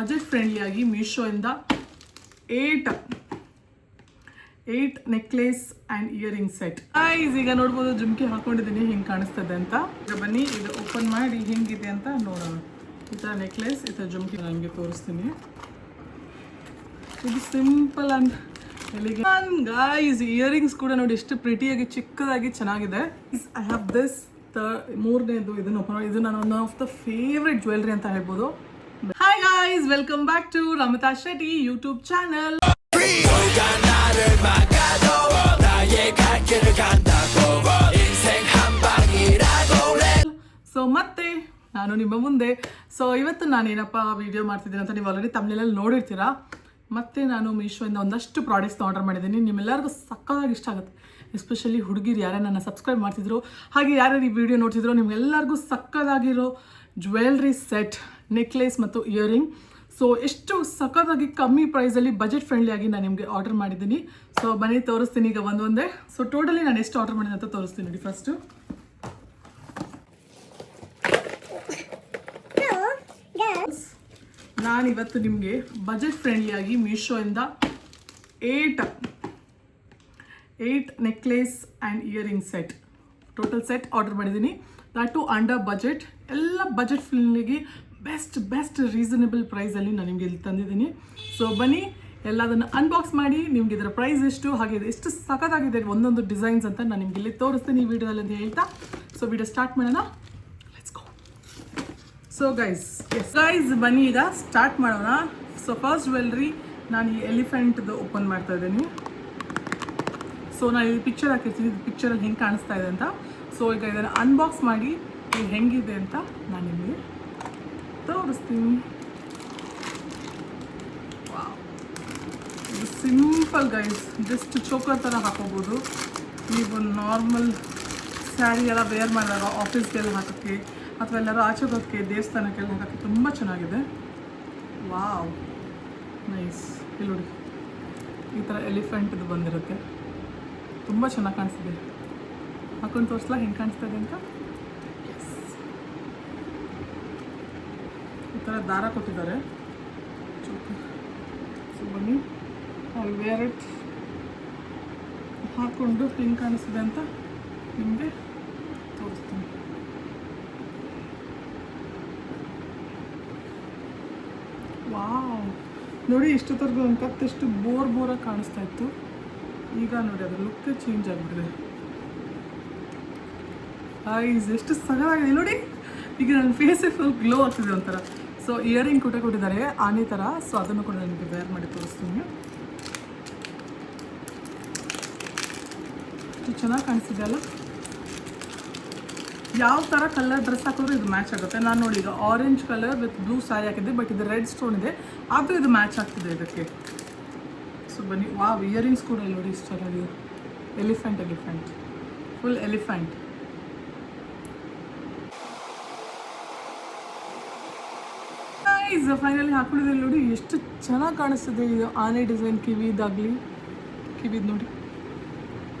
Budget friendly ಆಗಿ ಮೀಶೋಯಿಂದ 8 necklace and earring set. ಈಗ ನೋಡ್ಬೋದು ಜುಮ್ಕಿ ಹಾಕೊಂಡಿದ್ದೀನಿ ಹಿಂಗೆ ಕಾಣಿಸ್ತದೆ ಅಂತ. ಈಗ ಬನ್ನಿ ಇದು ಓಪನ್ ಮಾಡಿ ಹೆಂಗಿದೆ ಅಂತ ನೋಡೋಣ. ಈ ಥರ ನೆಕ್ಲೇಸ್, ಈ ಥರ ಜುಮ್ಕಿ ನನಗೆ ತೋರಿಸ್ತೀನಿ. ಇದು simple and elegant guys. Earrings ಕೂಡ ನೋಡಿ ಎಷ್ಟು ಪ್ರಿಟಿಯಾಗಿ ಚಿಕ್ಕದಾಗಿ ಚೆನ್ನಾಗಿದೆ. ಐ ಹ್ಯಾವ್ ದಿಸ್ ಮೂರನೇದು ಇದನ್ನು ಓಪನ್ ಮಾಡಿ. ಇದು ನನ್ನ one of the favourite jewellery ಅಂತ ಹೇಳ್ಬೋದು. Hi guys, welcome back to Ramita Shetty YouTube channel. So ಮತ್ತೆ ನಾನು ನಿಮ್ಮ ಮುಂದೆ. ಸೊ ಇವತ್ತು ನಾನೇನಪ್ಪ ವಿಡಿಯೋ ಮಾಡ್ತಿದ್ದೀನಿ ಅಂತ ನೀವು ಆಲ್ರೆಡಿ ತಮಿಳಲ್ಲಿ ನೋಡಿರ್ತೀರಾ. ಮತ್ತೆ ನಾನು ಮೀಶೋಯಿಂದ ಒಂದಷ್ಟು ಪ್ರಾಡಕ್ಟ್ಸ್ನ ಆರ್ಡರ್ ಮಾಡಿದ್ದೀನಿ. ನಿಮ್ಮೆಲ್ಲರಿಗೂ ಸಕ್ಕತ್ತಾಗಿ ಇಷ್ಟ ಆಗುತ್ತೆ. ಎಸ್ಪೆಷಲಿ ಹುಡುಗಿರು ಯಾರೇ ನನ್ನ ಸಬ್ಸ್ಕ್ರೈಬ್ ಮಾಡ್ತಿದ್ರು, ಹಾಗೆ ಯಾರ್ಯಾರು ಈ ವಿಡಿಯೋ ನೋಡ್ತಿದ್ರು, ನಿಮ್ಗೆಲ್ಲರಿಗೂ ಸಕ್ಕತ್ತಾಗಿರೋ ಜ್ಯುವೆಲ್ರಿ ಸೆಟ್, ನೆಕ್ಲೇಸ್ ಮತ್ತು ಇಯರಿಂಗ್. ಸೊ ಎಷ್ಟು ಸಖತ್ತಾಗಿ ಕಮ್ಮಿ ಪ್ರೈಸಲ್ಲಿ ಬಜೆಟ್ ಫ್ರೆಂಡ್ಲಿ ಆಗಿ ನಾನು ನಿಮಗೆ ಆರ್ಡರ್ ಮಾಡಿದ್ದೀನಿ. ಸೊ ಬನ್ನಿ ತೋರಿಸ್ತೀನಿ ಈಗ ಒಂದೊಂದೇ. ಸೊ ಟೋಟಲಿ ನಾನು ಎಷ್ಟು ಆರ್ಡರ್ ಮಾಡಿದೆ ಅಂತ ತೋರಿಸ್ತೀನಿ ನೋಡಿ. ಫಸ್ಟು ನಾನಿವತ್ತು ನಿಮಗೆ ಬಜೆಟ್ ಫ್ರೆಂಡ್ಲಿ ಆಗಿ ಮೀಶೋಯಿಂದ 8 necklace and earring set, total set order ಮಾಡಿದ್ದೀನಿ. That too under budget. ಎಲ್ಲ ಬಜೆಟ್ ಫ್ರೆಂಡ್ಲಿಗೆ ಬೆಸ್ಟ್ ರೀಸನಬಲ್ ಪ್ರೈಸಲ್ಲಿ ನಾನು ನಿಮಗೆ ಇಲ್ಲಿ ತಂದಿದ್ದೀನಿ. ಸೊ ಬನ್ನಿ ಎಲ್ಲದನ್ನು ಅನ್ಬಾಕ್ಸ್ ಮಾಡಿ ನಿಮ್ಗೆ ಇದರ ಪ್ರೈಸ್ ಎಷ್ಟು, ಹಾಗೆ ಎಷ್ಟು ಸಖತ್ತಾಗಿದೆ ಒಂದೊಂದು ಡಿಸೈನ್ಸ್ ಅಂತ ನಾನು ನಿಮ್ಗೆ ಇಲ್ಲಿ ತೋರಿಸ್ತೀನಿ ಈ ವಿಡಿಯೋದಲ್ಲಿ ಅಂತ ಹೇಳ್ತಾ. ಸೊ ವಿಡಿಯೋ ಸ್ಟಾರ್ಟ್ ಮಾಡೋಣ. Let's go. ಸೊ ಗೈಸ್ ಬನ್ನಿ ಈಗ ಸ್ಟಾರ್ಟ್ ಮಾಡೋಣ. ಸೊ ಫಸ್ಟ್ ಜ್ಯುವೆಲ್ರಿ ನಾನು ಈ ಎಲಿಫೆಂಟ್ದು ಓಪನ್ ಮಾಡ್ತಾ ಇದ್ದೀನಿ. ಸೊ ನಾನು ಈ ಪಿಕ್ಚರ್ ಹಾಕಿರ್ತೀನಿ, ಇದು ಪಿಕ್ಚರಲ್ಲಿ ಹೆಂಗೆ ಕಾಣಿಸ್ತಾ ಇದೆ ಅಂತ. ಸೊ ಈಗ ಇದನ್ನು ಅನ್ಬಾಕ್ಸ್ ಮಾಡಿ ಇದು ಹೆಂಗಿದೆ ಅಂತ ನಾನು ನಿಮಗೆ ತೋರಿಸ್ತೀನಿ. ವಾವ್, ಇದು ಸಿಂಪಲ್ ಗೈಸ್, ಜಸ್ಟ್ ಚೋಕರ್ ಥರ ಹಾಕೋಬೋದು. ನೀವು ನಾರ್ಮಲ್ ಸ್ಯಾರಿ ಎಲ್ಲ ವೇರ್ ಮಾಡಿದಾಗ ಆಫೀಸ್ಗೆಲ್ಲ ಹಾಕೋಕ್ಕೆ ಅಥವಾ ಎಲ್ಲರೂ ಆಚೆ ಹೋಗೋಕ್ಕೆ, ದೇವಸ್ಥಾನಕ್ಕೆಲ್ಲ ಹಾಕೋಕ್ಕೆ ತುಂಬ ಚೆನ್ನಾಗಿದೆ. Wow, nice. ಇಲ್ಲಿ ನೋಡಿ, ಈ ಥರ ಎಲಿಫೆಂಟ್ದು ಬಂದಿರುತ್ತೆ, ತುಂಬ ಚೆನ್ನಾಗಿ ಕಾಣಿಸ್ತಿದೆ. ಹಾಕೊಂಡು ತೋರಿಸ್ಲಾ ಹೆಂಗೆ ಕಾಣಿಸ್ತಾ ಇದೆ ಅಂತ. ಈ ಥರ ದಾರ ಕೊಟ್ಟಿದ್ದಾರೆ. ಸೊ ಬನ್ನಿ ಐ ವೇರ್ ಇಟ್, ಹಾಕ್ಕೊಂಡು ಹೆಂಗೆ ಕಾಣಿಸ್ತಿದೆ ಅಂತ ನಿಮಗೆ ತೋರಿಸ್ತೀನಿ. ವಾವ್, ನೋಡಿ ಇಷ್ಟೊತ್ತರೆಗೂ ಒಂದು ಕತ್ತೆಷ್ಟು ಬೋರಾಗಿ ಕಾಣಿಸ್ತಾ ಇತ್ತು. ಈಗ ನೋಡಿ ಅದ್ರ ಲುಕ್ ಚೇಂಜ್ ಆಗಿಬಿಟ್ಟಿದೆ. ಎಷ್ಟು ಸಗದಾಗಿದೆ ನೋಡಿ. ಈಗ ನನ್ನ ಫೇಸೇ ಫುಲ್ ಗ್ಲೋ ಆಗ್ತಿದೆ ಒಂಥರ. ಸೊ ಇಯರಿಂಗ್ ಕೂಡ ಕೊಟ್ಟಿದ್ದಾರೆ ಆನೆ ಥರ. ಸೊ ಅದನ್ನು ಕೂಡ ನನಗೆ ವೇರ್ ಮಾಡಿ ತೋರಿಸ್ತೀನಿ. ಎಷ್ಟು ಚೆನ್ನಾಗಿ ಕಾಣಿಸ್ತಿದೆ ಅಲ್ಲ. ಯಾವ ಥರ ಕಲರ್ ಡ್ರೆಸ್ ಹಾಕಿದ್ರು ಇದು ಮ್ಯಾಚ್ ಆಗುತ್ತೆ. ನಾನು ನೋಡಿ ಈಗ orange colour with blue sari ಹಾಕಿದ್ದೆ, ಬಟ್ ಇದು ರೆಡ್ ಸ್ಟೋನ್ ಇದೆ, ಆದರೂ ಇದು ಮ್ಯಾಚ್ ಆಗ್ತಿದೆ ಇದಕ್ಕೆ. ಸೊ ಬನ್ನಿ, ವಾವ್, ಇಯರಿಂಗ್ಸ್ ಕೂಡ ಇಲ್ಲಿ ನೋಡಿ ಇಷ್ಟ ಆಗಿದೆ. Elephant full elephant. ಫೈನಲಿ ಹಾಕೊಂಡಿದ್ದೆ ನೋಡಿ, ಎಷ್ಟು ಚೆನ್ನಾಗಿ ಕಾಣಿಸ್ತಿದೆ. ಇದು ಆನೆ ಡಿಸೈನ್, ಕಿವಿದು ನೋಡಿ,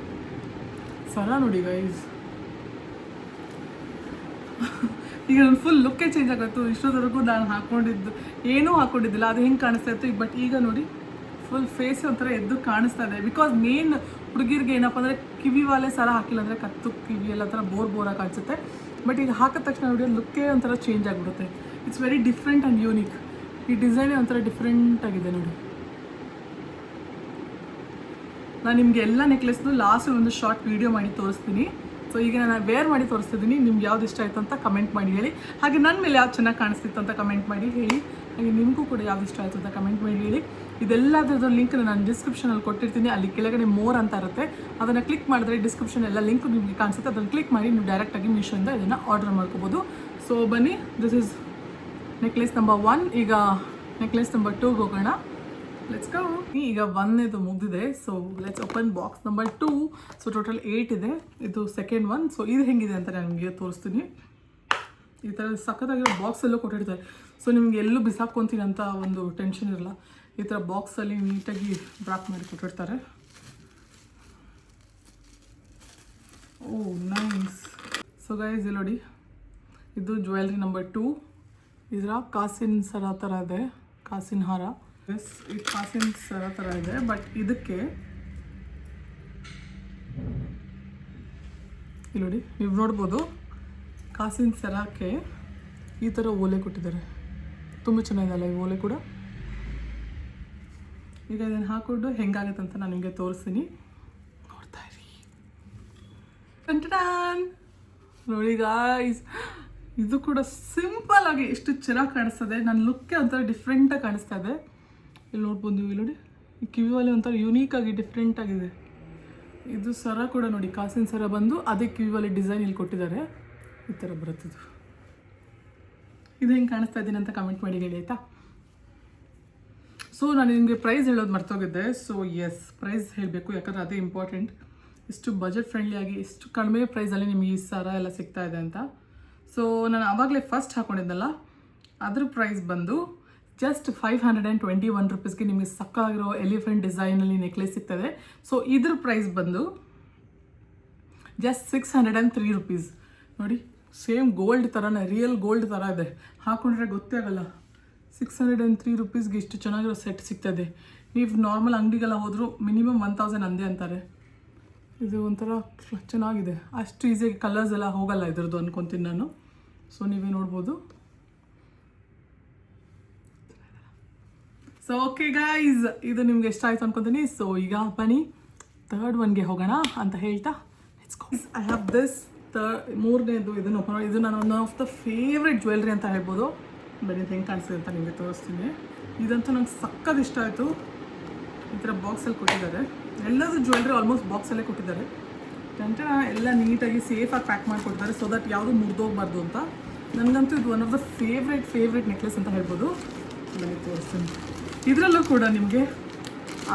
ಸರ ನೋಡಿ ಗೈಸ್. ಈಗ ನನ್ನ ಫುಲ್ ಲುಕ್ಕೇ ಚೇಂಜ್ ಆಗುತ್ತೆ. ಇಷ್ಟೊತ್ತವರೆಗೂ ನಾನು ಏನೂ ಹಾಕ್ಕೊಂಡಿದ್ದಿಲ್ಲ, ಅದು ಹೆಂಗೆ ಕಾಣಿಸ್ತಾ ಇತ್ತು. ಬಟ್ ಈಗ ನೋಡಿ ಫುಲ್ ಫೇಸ್ ಒಂಥರ ಎದ್ದು ಕಾಣಿಸ್ತಾ ಇದೆ. ಬಿಕಾಸ್ ಮೇನ್ ಹುಡುಗಿರಿಗೆ ಏನಪ್ಪ ಅಂದರೆ ಕಿವಿ ವಾಲೆ ಸರ ಹಾಕಿಲ್ಲ ಅಂದರೆ ಕತ್ತು ಕಿವಿ ಎಲ್ಲ ಥರ ಬೋರಾಗಿ ಕಾಣಿಸುತ್ತೆ. ಬಟ್ ಈಗ ಹಾಕಿದ ತಕ್ಷಣ ನೋಡಿ ಲುಕ್ಕೇ ಒಂಥರ ಚೇಂಜ್ ಆಗಿಬಿಡುತ್ತೆ. It's very different and unique. ಈ ಡಿಸೈನೇ ಒಂಥರ ಡಿಫ್ರೆಂಟ್ ಆಗಿದೆ ನೋಡಿ. ನಾನು ನಿಮಗೆ ಎಲ್ಲ ನೆಕ್ಲೆಸ್ದು ಲಾಸ್ಟ್ ಒಂದು ಶಾರ್ಟ್ ವೀಡಿಯೋ ಮಾಡಿ ತೋರಿಸ್ತೀನಿ. ಸೊ ಈಗ ನಾನು ವೇರ್ ಮಾಡಿ ತೋರಿಸ್ತಿದ್ದೀನಿ. ನಿಮ್ಗೆ ಯಾವ್ದು ಇಷ್ಟ ಆಯಿತು ಅಂತ ಕಮೆಂಟ್ ಮಾಡಿ ಹೇಳಿ. ಹಾಗೆ ನನ್ನ ಮೇಲೆ ಯಾವ್ದು ಚೆನ್ನಾಗಿ ಕಾಣಿಸ್ತಿತ್ತು ಅಂತ ಕಮೆಂಟ್ ಮಾಡಿ ಹೇಳಿ. ಹಾಗೆ ನಿಮಗೂ ಕೂಡ ಯಾವ್ದು ಇಷ್ಟ ಆಯಿತು ಅಂತ ಕಮೆಂಟ್ ಮಾಡಿ ಹೇಳಿ. ಇದೆಲ್ಲದರ ಲಿಂಕ್ ನಾನು ಡಿಸ್ಕ್ರಿಪ್ಷನಲ್ಲಿ ಕೊಟ್ಟಿರ್ತೀನಿ. ಅಲ್ಲಿ ಕೆಳಗಡೆ ಮೋರ್ ಅಂತ ಇರುತ್ತೆ, ಅದನ್ನು ಕ್ಲಿಕ್ ಮಾಡಿದ್ರೆ ಡಿಸ್ಕ್ರಿಪ್ಷನ್ ಎಲ್ಲ ಲಿಂಕ್ ನಿಮಗೆ ಕಾಣಿಸುತ್ತೆ. ಅದನ್ನು ಕ್ಲಿಕ್ ಮಾಡಿ ನೀವು ಡೈರೆಕ್ಟಾಗಿ ಮೀಶೋಯಿಂದ ಇದನ್ನು ಆರ್ಡರ್ ಮಾಡ್ಕೋಬೋದು. ಸೊ ಬನ್ನಿ, ದಿಸ್ ಇಸ್ ನೆಕ್ಲೆಸ್ ನಂಬರ್ 1. ಈಗ ನೆಕ್ಲೆಸ್ ನಂಬರ್ 2 ಹೋಗೋಣ. Let's go. ಈಗ 1ನೇದು ಮುಗಿದಿದೆ. So let's open box number 2. So total 8 ಇದೆ. ಇದು ಸೆಕೆಂಡ್ ಒನ್. ಸೊ ಇದು ಹೆಂಗಿದೆ ಅಂತ ನಾನು ನಿಮಗೆ ತೋರಿಸ್ತೀನಿ. ಈ ಥರ ಸಖತ್ತಾಗಿರೋ ಬಾಕ್ಸಲ್ಲೂ ಕೊಟ್ಟಿರ್ತಾರೆ. ಸೊ ನಿಮ್ಗೆ ಎಲ್ಲೂ ಬಿಸಾಕೊಂತೀನಿ ಅಂತ ಒಂದು ಟೆನ್ಷನ್ ಇರಲ್ಲ. ಈ ಥರ ಬಾಕ್ಸಲ್ಲಿ ನೀಟಾಗಿ ಡ್ರಾಪ್ ಮಾಡಿ ಕೊಟ್ಟಿರ್ತಾರೆ. ಓ ನೈಸ್. ಸೊ ಗೈಸ್ ಇಲ್ಲಿ ನೋಡಿ, ಇದು ಜ್ಯುವೆಲ್ರಿ ನಂಬರ್ 2. ಇದರ ಕಾಸಿನ ಸರ ಥರ ಇದೆ, ಕಾಸಿನ ಹಾರ. ಈ ಕಾಸಿನ ಸರ ಥರ ಇದೆ, ಬಟ್ ಇದಕ್ಕೆ ಇಲ್ಲಿ ನೋಡಿ, ನೀವು ನೋಡ್ಬೋದು ಕಾಸಿನ ಸರಕ್ಕೆ ಈ ಥರ ಓಲೆ ಕೊಟ್ಟಿದ್ದಾರೆ. ತುಂಬ ಚೆನ್ನಾಗಿದೆಯಲ್ಲ ಈ ಓಲೆ ಕೂಡ. ಈಗ ಇದನ್ನು ಹಾಕ್ಕೊಂಡು ಹೆಂಗಾಗುತ್ತೆ ಅಂತ ನಾನು ನಿಮಗೆ ತೋರಿಸ್ತೀನಿ, ನೋಡ್ತಾ ಇರಿ. ಟಂಟಡಾನ್ ನೋಡಿ ಗಾಯ್ಸ್, ಇದು ಕೂಡ ಸಿಂಪಲ್ ಆಗಿ ಎಷ್ಟು ಚೆನ್ನಾಗಿ ಕಾಣಿಸ್ತದೆ. ನನ್ನ ಲುಕ್ಕೆ ಒಂಥರ ಡಿಫ್ರೆಂಟಾಗಿ ಕಾಣಿಸ್ತಾ ಇದೆ. ಇಲ್ಲಿ ನೋಡ್ಬೋದು ನೀವು, ಇಲ್ಲಿ ನೋಡಿ ಈ ಕಿವಿಯಲ್ಲಿ ಒಂಥರ ಯೂನೀಕಾಗಿ ಡಿಫ್ರೆಂಟಾಗಿದೆ. ಇದು ಸರ ಕೂಡ ನೋಡಿ, ಕಾಸಿನ ಸರ ಬಂದು ಅದೇ ಕಿವಿಯಲ್ಲಿ ಡಿಸೈನ್ ಇಲ್ಲಿ ಕೊಟ್ಟಿದ್ದಾರೆ. ಈ ಥರ ಬರುತ್ತಿದ್ದು. ಇದು ಹೆಂಗೆ ಕಾಣಿಸ್ತಾ ಇದ್ದೀನಿ ಅಂತ ಕಮೆಂಟ್ ಮಾಡಿ ಹೇಳಿ ಆಯಿತಾ. ಸೊ ನಾನು ನಿಮಗೆ ಪ್ರೈಸ್ ಹೇಳೋದು ಮರ್ತೋಗಿದ್ದೆ. ಸೊ ಎಸ್, ಪ್ರೈಸ್ ಹೇಳಬೇಕು, ಯಾಕಂದರೆ ಅದೇ ಇಂಪಾರ್ಟೆಂಟ್. ಇಷ್ಟು ಬಜೆಟ್ ಫ್ರೆಂಡ್ಲಿಯಾಗಿ ಇಷ್ಟು ಕಡಿಮೆ ಪ್ರೈಸಲ್ಲಿ ನಿಮಗೆ ಈ ಸರ ಎಲ್ಲ ಸಿಗ್ತಾ ಇದೆ ಅಂತ. ಸೊ ನಾನು ಆವಾಗಲೇ ಫಸ್ಟ್ ಹಾಕ್ಕೊಂಡಿದ್ದಲ್ಲ, ಅದ್ರ ಪ್ರೈಸ್ ಬಂದು ಜಸ್ಟ್ 521 ರುಪೀಸ್ಗೆ ನಿಮಗೆ ಸಕ್ಕಾಗಿರೋ ಎಲಿಫೆಂಟ್ ಡಿಸೈನಲ್ಲಿ ನೆಕ್ಲೆಸ್ ಸಿಗ್ತದೆ. ಸೊ ಇದ್ರ ಪ್ರೈಸ್ ಬಂದು ಜಸ್ಟ್ 603 ರುಪೀಸ್. ನೋಡಿ, ಸೇಮ್ ಗೋಲ್ಡ್ ಥರನೇ, ರಿಯಲ್ ಗೋಲ್ಡ್ ಥರ ಇದೆ. ಹಾಕೊಂಡ್ರೆ ಗೊತ್ತೇ ಆಗಲ್ಲ. 603 ರುಪೀಸ್ಗೆ ಇಷ್ಟು ಚೆನ್ನಾಗಿರೋ ಸೆಟ್ ಸಿಗ್ತದೆ. ನೀವು ನಾರ್ಮಲ್ ಅಂಗಡಿಗೆಲ್ಲ ಹೋದರೂ ಮಿನಿಮಮ್ 1000 ಅಂದೇ ಅಂತಾರೆ. ಇದು ಒಂಥರ ಚೆನ್ನಾಗಿದೆ. ಅಷ್ಟು ಈಸಿಯಾಗಿ ಕಲರ್ಸ್ ಎಲ್ಲ ಹೋಗಲ್ಲ ಇದ್ರದ್ದು ಅನ್ಕೊತೀನಿ ನಾನು. ಸೊ ನೀವೇ ನೋಡ್ಬೋದು. ಸೊ ಓಕೆ ಗೈಸ್, ಇದು ನಿಮ್ಗೆ ಇಷ್ಟ ಆಯಿತು ಅನ್ಕೊತೀನಿ. ಸೊ ಈಗ ಬನ್ನಿ ಥರ್ಡ್ ಒನ್ಗೆ ಹೋಗೋಣ ಅಂತ ಹೇಳ್ತಾ let's go. I have this ಮೂರನೇದು. ಇದನ್ನು ಓಪನ್ ಮಾಡಿ, ಇದು ನಾನು one of the favourite jewellery ಅಂತ ಹೇಳ್ಬೋದು. ಬನ್ನಿ ಹೆಂಗೆ ಕಾಣಿಸ್ತಿದೆ ಅಂತ ನಿಮಗೆ ತೋರಿಸ್ತೀನಿ. ಇದಂತೂ ನಂಗೆ ಸಕ್ಕತ್ ಇಷ್ಟ ಆಯಿತು. ಈ ಥರ ಬಾಕ್ಸಲ್ಲಿ ಕೊಟ್ಟಿದ್ದಾರೆ. ಎಲ್ಲದೂ ಜ್ಯುವೆಲ್ರಿ ಆಲ್ಮೋಸ್ಟ್ ಬಾಕ್ಸಲ್ಲೇ ಕೊಟ್ಟಿದ್ದಾರೆ. ಟೆಂಟ ಎಲ್ಲ ನೀಟಾಗಿ ಸೇಫಾಗಿ ಪ್ಯಾಕ್ ಮಾಡಿಕೊಟ್ಟಿದ್ದಾರೆ, ಸೊ ದಟ್ ಯಾವುದೂ ಮುರಿದೋಗ್ಬಾರ್ದು ಅಂತ. ನನಗಂತೂ ಇದು one of the favourite necklace ಅಂತ ಹೇಳ್ಬೋದು. ಬನ್ನಿ ತೋರಿಸ್ತೀನಿ. ಇದರಲ್ಲೂ ಕೂಡ ನಿಮಗೆ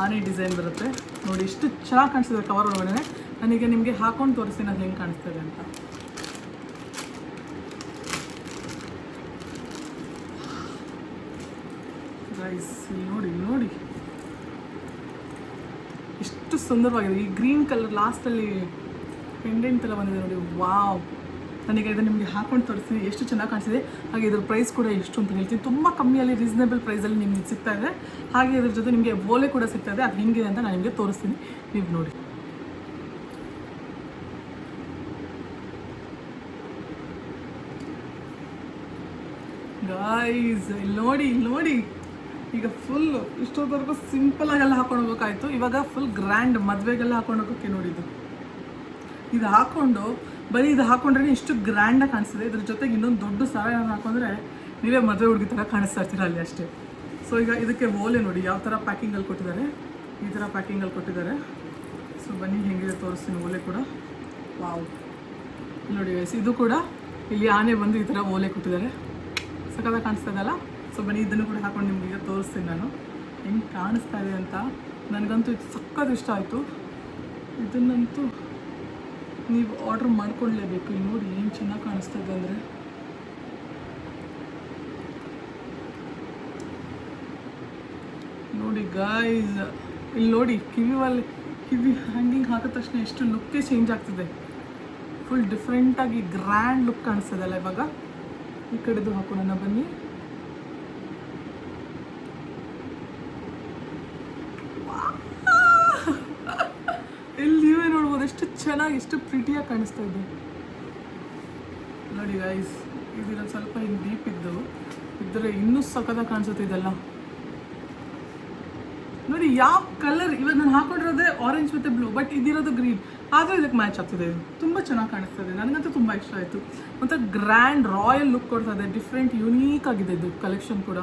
ಆನೆ ಡಿಸೈನ್ ಬರುತ್ತೆ. ನೋಡಿ ಎಷ್ಟು ಚೆನ್ನಾಗಿ ಕಾಣಿಸ್ತಿದೆ ಕವರ್ ಒಳಗಡೆ. ನನಗೆ ನಿಮಗೆ ಹಾಕೊಂಡು ತೋರಿಸ್ತೀನಿ ಅದು ಹೆಂಗೆ ಕಾಣಿಸ್ತಿದೆ ಅಂತ. ಗೈಸ್ ಇಲ್ಲಿ ನೋಡಿ, ನೋಡಿ ಎಷ್ಟು ಸುಂದರವಾಗಿದೆ. ಈ ಗ್ರೀನ್ ಕಲರ್ ಲಾಸ್ಟಲ್ಲಿ ಪೆಂಡೆಂಟ್ ಎಲ್ಲ ಬಂದಿದೆ ನೋಡಿ. ವಾವ್, ನನಗೆ ಇದನ್ನು ನಿಮಗೆ ಹಾಕೊಂಡು ತೋರಿಸ್ತೀನಿ ಎಷ್ಟು ಚೆನ್ನಾಗಿ ಕಾಣಿಸಿದೆ. ಹಾಗೆ ಇದ್ರ ಪ್ರೈಸ್ ಕೂಡ ಎಷ್ಟು ಅಂತ ಹೇಳ್ತೀನಿ. ತುಂಬ ಕಮ್ಮಿಯಲ್ಲಿ ರೀಸನೇಬಲ್ ಪ್ರೈಸಲ್ಲಿ ನಿಮಗೆ ಸಿಗ್ತಾ ಇದೆ. ಹಾಗೆ ಇದ್ರ ಜೊತೆ ನಿಮಗೆ ಓಲೆ ಕೂಡ ಸಿಗ್ತಾ ಇದೆ. ಅದು ಹೆಂಗಿದೆ ಅಂತ ನಾನು ನಿಮಗೆ ತೋರಿಸ್ತೀನಿ, ನೀವು ನೋಡಿ. ಗಾಯ್ಸ್ ಇಲ್ಲಿ ನೋಡಿ, ಇಲ್ಲಿ ನೋಡಿ. ಈಗ ಫುಲ್ ಇಷ್ಟೊತ್ತವರೆಗೂ ಸಿಂಪಲಾಗೆಲ್ಲ ಹಾಕೊಂಡು ಹೋಗೋಕ್ಕಾಯ್ತು. ಇವಾಗ ಫುಲ್ ಗ್ರ್ಯಾಂಡ್ ಮದುವೆಗೆಲ್ಲ ಹಾಕೊಂಡು ಹೋಗೋಕ್ಕೆ ನೋಡಿದ್ದು. ಇದು ಹಾಕ್ಕೊಂಡು ಬರೀ ಇದು ಹಾಕೊಂಡ್ರೆ ಇಷ್ಟು ಗ್ರ್ಯಾಂಡಾಗಿ ಕಾಣಿಸ್ತದೆ. ಇದ್ರ ಜೊತೆಗೆ ಇನ್ನೊಂದು ದೊಡ್ಡ ಸರ ಹಾಕೊಂಡ್ರೆ ನೀವೇ ಮದುವೆ ಹುಡುಗಿ ಥರ ಕಾಣಿಸ್ತಾ ಇರ್ತೀರ ಅಲ್ಲಿ ಅಷ್ಟೇ. ಸೊ ಈಗ ಇದಕ್ಕೆ ಓಲೆ ನೋಡಿ ಯಾವ ಥರ ಪ್ಯಾಕಿಂಗಲ್ಲಿ ಕೊಟ್ಟಿದ್ದಾರೆ. ಈ ಥರ ಪ್ಯಾಕಿಂಗಲ್ಲಿ ಕೊಟ್ಟಿದ್ದಾರೆ. ಸೊ ಬನ್ನಿ ಹೆಂಗಿದೆ ತೋರಿಸ್ತೀನಿ ಓಲೆ ಕೂಡ. ವಾವ್, ನೋಡಿ ವಯಸ್ಸು ಇದು ಕೂಡ ಇಲ್ಲಿ ಆನೆ ಬಂದು ಈ ಥರ ಓಲೆ ಕೊಟ್ಟಿದ್ದಾರೆ. ಸಕ್ಕತ್ತಾಗಿ ಕಾಣಿಸ್ತಾ ಇದೆಯಲ್ಲ. ಸೊ ಬನ್ನಿ ಇದನ್ನು ಕೂಡ ಹಾಕೊಂಡು ನಿಮ್ಗೆ ಈಗ ತೋರಿಸ್ತೀನಿ ನಾನು ಹೆಂಗೆ ಕಾಣಿಸ್ತಾ ಇದೆ ಅಂತ. ನನಗಂತೂ ಇದು ಸಕ್ಕತ್ ಇಷ್ಟ ಆಯಿತು. ಇದನ್ನಂತೂ ನೀವು ಆರ್ಡ್ರ್ ಮಾಡ್ಕೊಳ್ಳೇಬೇಕು. ಇಲ್ಲಿ ನೋಡಿ ಏನು ಚೆನ್ನಾಗಿ ಕಾಣಿಸ್ತಾ ಇದೆ ಅಂದರೆ. ನೋಡಿ ಗಾಯ್ಸ್ ಇಲ್ಲಿ ನೋಡಿ, ಕಿವಿ ಹ್ಯಾಂಗಿಂಗ್ ಹಾಕಿದ ತಕ್ಷಣ ಎಷ್ಟು ಲುಕ್ಕೇ ಚೇಂಜ್ ಆಗ್ತಿದೆ. ಫುಲ್ ಡಿಫ್ರೆಂಟಾಗಿ ಗ್ರ್ಯಾಂಡ್ ಲುಕ್ ಕಾಣಿಸ್ತದೆ ಅಲ್ಲ. ಇವಾಗ ಈ ಕಡೆದು ಹಾಕೋಣ ಬನ್ನಿ. ಇಲ್ಲಿ ನೀವೇ ನೋಡ್ಬೋದು ಎಷ್ಟು ಚೆನ್ನಾಗಿ, ಎಷ್ಟು ಪ್ರಿಟಿಯಾಗಿ ಕಾಣಿಸ್ತಾ ಇದೆ ನೋಡಿ ಗೈಸ್. ಇದನ್ನ ಸ್ವಲ್ಪ ಹಿಂಗೆ ಡೀಪ್ ಇದ್ದು ಇದ್ರೆ ಇನ್ನೂ ಸಖತ್ತಾಗಿ ಕಾಣಿಸುತ್ತೆ ಇದೆಲ್ಲ. ನೋಡಿ ಯಾವ ಕಲರ್, ಇವಾಗ ನಾನು ಹಾಕೊಂಡಿರೋದೇ ಆರೆಂಜ್ ಮತ್ತು ಬ್ಲೂ, ಬಟ್ ಇದಿರೋದು ಗ್ರೀನ್, ಆದರೆ ಇದಕ್ಕೆ ಮ್ಯಾಚ್ ಆಗ್ತಿದೆ. ಇದು ತುಂಬ ಚೆನ್ನಾಗಿ ಕಾಣಿಸ್ತದೆ. ನನಗಂತೂ ತುಂಬ ಇಷ್ಟ ಆಯಿತು. ಮತ್ತು ಗ್ರ್ಯಾಂಡ್ ರಾಯಲ್ ಲುಕ್ ಕೊಡ್ತಾ ಇದೆ. ಡಿಫ್ರೆಂಟ್ ಯುನೀಕ್ ಆಗಿದೆ ಇದು ಕಲೆಕ್ಷನ್ ಕೂಡ.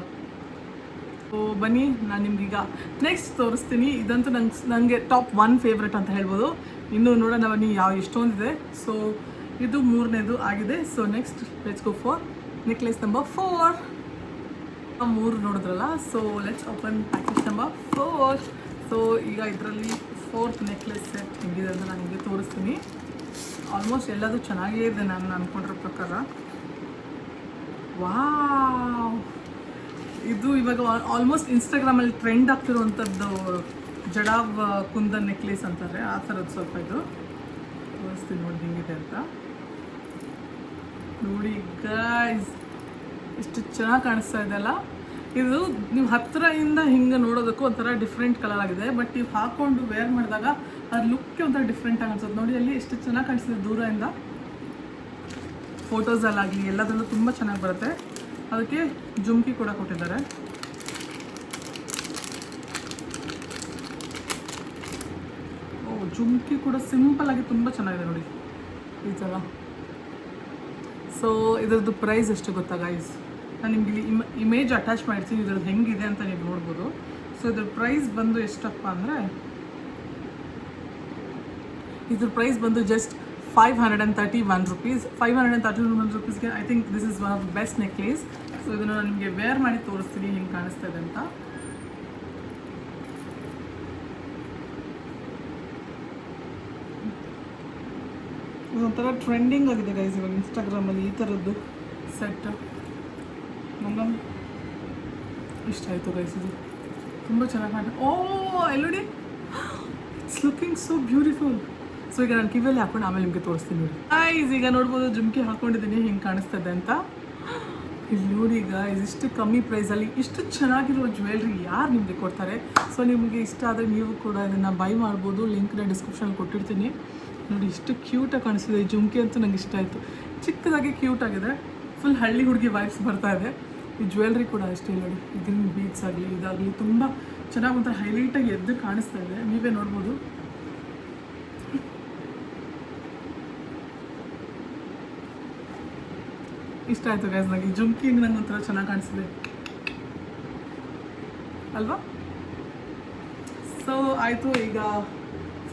ಸೊ ಬನ್ನಿ ನಾನು ನಿಮ್ಗೀಗ ನೆಕ್ಸ್ಟ್ ತೋರಿಸ್ತೀನಿ. ಇದಂತೂ ನನಗೆ ಟಾಪ್ 1 ಫೇವ್ರೆಟ್ ಅಂತ ಹೇಳ್ಬೋದು. ಇನ್ನೂ ನೋಡೋಣ ಬನ್ನಿ ಎಷ್ಟೊಂದಿದೆ. ಸೊ ಇದು ಮೂರನೇದು ಆಗಿದೆ. So next let's go for necklace number 4. 3 ನೋಡಿದ್ರಲ್ಲ. So let's open package number 4. So ಈಗ ಇದರಲ್ಲಿ 4th ನೆಕ್ಲೆಸ್ ಸೆಟ್ ಹೆಂಗಿದೆ ಅಂತ ನಾನು ನಿಮಗೆ ತೋರಿಸ್ತೀನಿ. ಆಲ್ಮೋಸ್ಟ್ ಎಲ್ಲದೂ ಚೆನ್ನಾಗೇ ಇದೆ ನಾನು ಅಂದ್ಕೊಂಡಿರೋ ಪ್ರಕಾರ. ವಾವ್, ಇದು ಇವಾಗ ಆಲ್ಮೋಸ್ಟ್ ಇನ್ಸ್ಟಾಗ್ರಾಮಲ್ಲಿ ಟ್ರೆಂಡ್ ಆಗ್ತಿರುವಂಥದ್ದು ಜಡಾವ್ ಕುಂದನ್ ನೆಕ್ಲೆಸ್ ಅಂತಾರೆ, ಆ ಥರದ್ದು. ಸ್ವಲ್ಪ ಇದು ತೋರಿಸ್ತೀನಿ ನೋಡಿ ಹೆಂಗಿದೆ ಅಂತ. ನೋಡಿ ಗೈಸ್ ಎಷ್ಟು ಚೆನ್ನಾಗಿ ಕಾಣಿಸ್ತಾ ಇದೆಯಲ್ಲ. ಇದು ನೀವು ಹತ್ತಿರದಿಂದ ಹಿಂಗೆ ನೋಡೋದಕ್ಕೂ ಒಂಥರ ಡಿಫ್ರೆಂಟ್ ಕಲರ್ ಆಗಿದೆ, ಬಟ್ ನೀವು ಹಾಕ್ಕೊಂಡು ವೇರ್ ಮಾಡಿದಾಗ ಅದು ಲುಕ್ಕೆ ಒಂಥರ ಡಿಫ್ರೆಂಟಾಗಿ ಅನ್ಸುತ್ತೆ. ನೋಡಿ ಅಲ್ಲಿ ಎಷ್ಟು ಚೆನ್ನಾಗಿ ಕಾಣಿಸ್ತಿದೆ ದೂರದಿಂದ, ಫೋಟೋಸಲ್ಲಾಗಲಿ ಎಲ್ಲದರಲ್ಲೂ ತುಂಬ ಚೆನ್ನಾಗಿ ಬರುತ್ತೆ. ಅದಕ್ಕೆ ಜುಮ್ಕಿ ಕೂಡ ಕೊಟ್ಟಿದ್ದಾರೆ. ಓ, ಜುಮ್ಕಿ ಕೂಡ ಸಿಂಪಲ್ಲಾಗಿ ತುಂಬ ಚೆನ್ನಾಗಿದೆ ನೋಡಿ ಈ ಥರ. ಸೊ ಇದರದ್ದು ಪ್ರೈಸ್ ಎಷ್ಟು ಗೊತ್ತಾ ಗೈಸ್? ನಾನು ನಿಮಗೆ ಇಲ್ಲಿ ಇಮೇಜ್ ಅಟ್ಯಾಚ್ ಮಾಡ್ತೀನಿ, ಇದ್ರದ್ದು ಹೆಂಗಿದೆ ಅಂತ ನೀವು ನೋಡ್ಬೋದು. ಸೊ ಇದ್ರ ಪ್ರೈಸ್ ಬಂದು ಎಷ್ಟಪ್ಪ ಅಂದರೆ, ಇದ್ರ ಪ್ರೈಸ್ ಬಂದು ಜಸ್ಟ್ 531 rupees. 531 rupeesಗೆ I think this is one of the best necklace. So ಇದನ್ನು ನಾನು ನಿಮಗೆ ವೇರ್ ಮಾಡಿ ತೋರಿಸ್ತೀನಿ ಹೆಂಗೆ ಕಾಣಿಸ್ತಾ ಇದೆ ಅಂತ. ಇದೊಂಥರ ಟ್ರೆಂಡಿಂಗ್ ಆಗಿದೆ ಗೈಸ್ ಇವಾಗ ಇನ್ಸ್ಟಾಗ್ರಾಮಲ್ಲಿ ಈ ಥರದ್ದು ಸೆಟ್. ನಂಗೆ ಇಷ್ಟ ಆಯಿತು ಗೈಸ್, ಇದು ತುಂಬ ಚೆನ್ನಾಗಿ ಕಾಣ್ತದೆ. ಓ ಎಲ್ಲೋಡಿ, it's looking so beautiful. So ಈಗ ನಾನು ಕಿವಿಯಲ್ಲಿ ಹಾಕೊಂಡು ಆಮೇಲೆ ನಿಮಗೆ ತೋರಿಸ್ತೀನಿ ನೋಡಿ ಗೈಸ್. ಈಗ ನೋಡ್ಬೋದು ಜುಮ್ಕಿ ಹಾಕ್ಕೊಂಡಿದ್ದೀನಿ ಹೆಂಗೆ ಕಾಣಿಸ್ತದೆ ಅಂತ. ಇಲ್ಲಿ ನೋಡಿ ಈಗ ಇಷ್ಟು ಕಮ್ಮಿ ಪ್ರೈಸಲ್ಲಿ ಇಷ್ಟು ಚೆನ್ನಾಗಿರೋ ಜ್ಯುವೆಲ್ರಿ ಯಾರು ನಿಮಗೆ ಕೊಡ್ತಾರೆ? ಸೊ ನಿಮಗೆ ಇಷ್ಟ ಆದರೆ ನೀವು ಕೂಡ ಇದನ್ನು ಬೈ ಮಾಡ್ಬೋದು. ಲಿಂಕ್ನ ಡಿಸ್ಕ್ರಿಪ್ಷನಲ್ಲಿ ಕೊಟ್ಟಿರ್ತೀನಿ. ನೋಡಿ ಇಷ್ಟು ಕ್ಯೂಟಾಗಿ ಕಾಣಿಸ್ತಿದೆ ಈ ಜುಮ್ಕಿ ಅಂತೂ ನಂಗೆ ಇಷ್ಟ ಆಯಿತು. ಚಿಕ್ಕದಾಗಿ ಕ್ಯೂಟ್ ಆಗಿದೆ, ಫುಲ್ ಹಳ್ಳಿ ಹುಡುಗಿ ವೈಬ್ಸ್ ಬರ್ತಾ ಇದೆ. ಈ ಜ್ಯುವೆಲ್ರಿ ಕೂಡ ಅಷ್ಟೇ ನೋಡಿ, ಗ್ರೀನ್ ಬೀಡ್ಸ್ ಆಗಲಿ ಇದಾಗಲಿ ತುಂಬ ಚೆನ್ನಾಗಿ ಒಂಥರ ಹೈಲೈಟಾಗಿ ಎದ್ದು ಕಾಣಿಸ್ತಾ ಇದೆ, ನೀವೇ ನೋಡ್ಬೋದು. ಇಷ್ಟ ಆಯಿತು ಗೈಸ್ ನನಗೆ ಈ ಜುಮ್ಕಿ ನಂಗೆ ಒಂಥರ ಚೆನ್ನಾಗಿ ಕಾಣಿಸ್ತಿದೆ ಅಲ್ವಾ? ಸೊ ಆಯಿತು, ಈಗ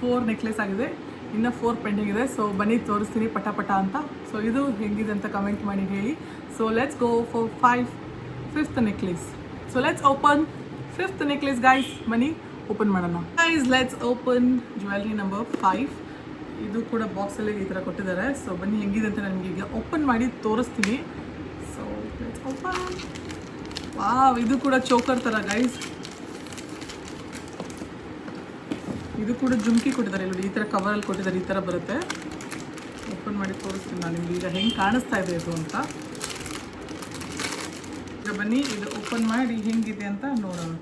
4 ನೆಕ್ಲೆಸ್ ಆಗಿದೆ, ಇನ್ನು 4 ಪೆಂಡಿಂಗ್ ಇದೆ. ಸೊ ಬನ್ನಿ ತೋರಿಸ್ತೀನಿ ಪಟ ಅಂತ. ಸೊ ಇದು ಹೆಂಗಿದೆ ಅಂತ ಕಮೆಂಟ್ ಮಾಡಿ ಹೇಳಿ. So let's go for 5th necklace. So let's open 5th necklace guys. ಬನ್ನಿ ಓಪನ್ ಮಾಡೋಣ guys. Let's open jewellery number 5. ಇದು ಕೂಡ ಬಾಕ್ಸಲ್ಲಿ ಈ ಥರ ಕೊಟ್ಟಿದ್ದಾರೆ. ಸೊ ಬನ್ನಿ ಹೆಂಗಿದೆ ಅಂತ ನಾನು ನಿಮಗೆ ಈಗ ಓಪನ್ ಮಾಡಿ ತೋರಿಸ್ತೀನಿ. So let's open. ವಾವ್, ಇದು ಕೂಡ ಚೋಕರ್ ಥರ ಗೈಸ್. ಇದು ಕೂಡ ಜುಮ್ಕಿ ಕೊಟ್ಟಿದ್ದಾರೆ ನೋಡಿ, ಈ ಥರ ಕವರಲ್ಲಿ ಕೊಟ್ಟಿದ್ದಾರೆ, ಈ ಥರ ಬರುತ್ತೆ. ಓಪನ್ ಮಾಡಿ ತೋರಿಸ್ತೀನಿ ನಾನು ನಿಮಗೆ ಈಗ ಹೆಂಗೆ ಕಾಣಿಸ್ತಾ ಇದೆ ಇದು ಅಂತ. ಈಗ ಬನ್ನಿ ಇದು ಓಪನ್ ಮಾಡಿ ಹೆಂಗಿದೆ ಅಂತ ನೋಡೋಣ.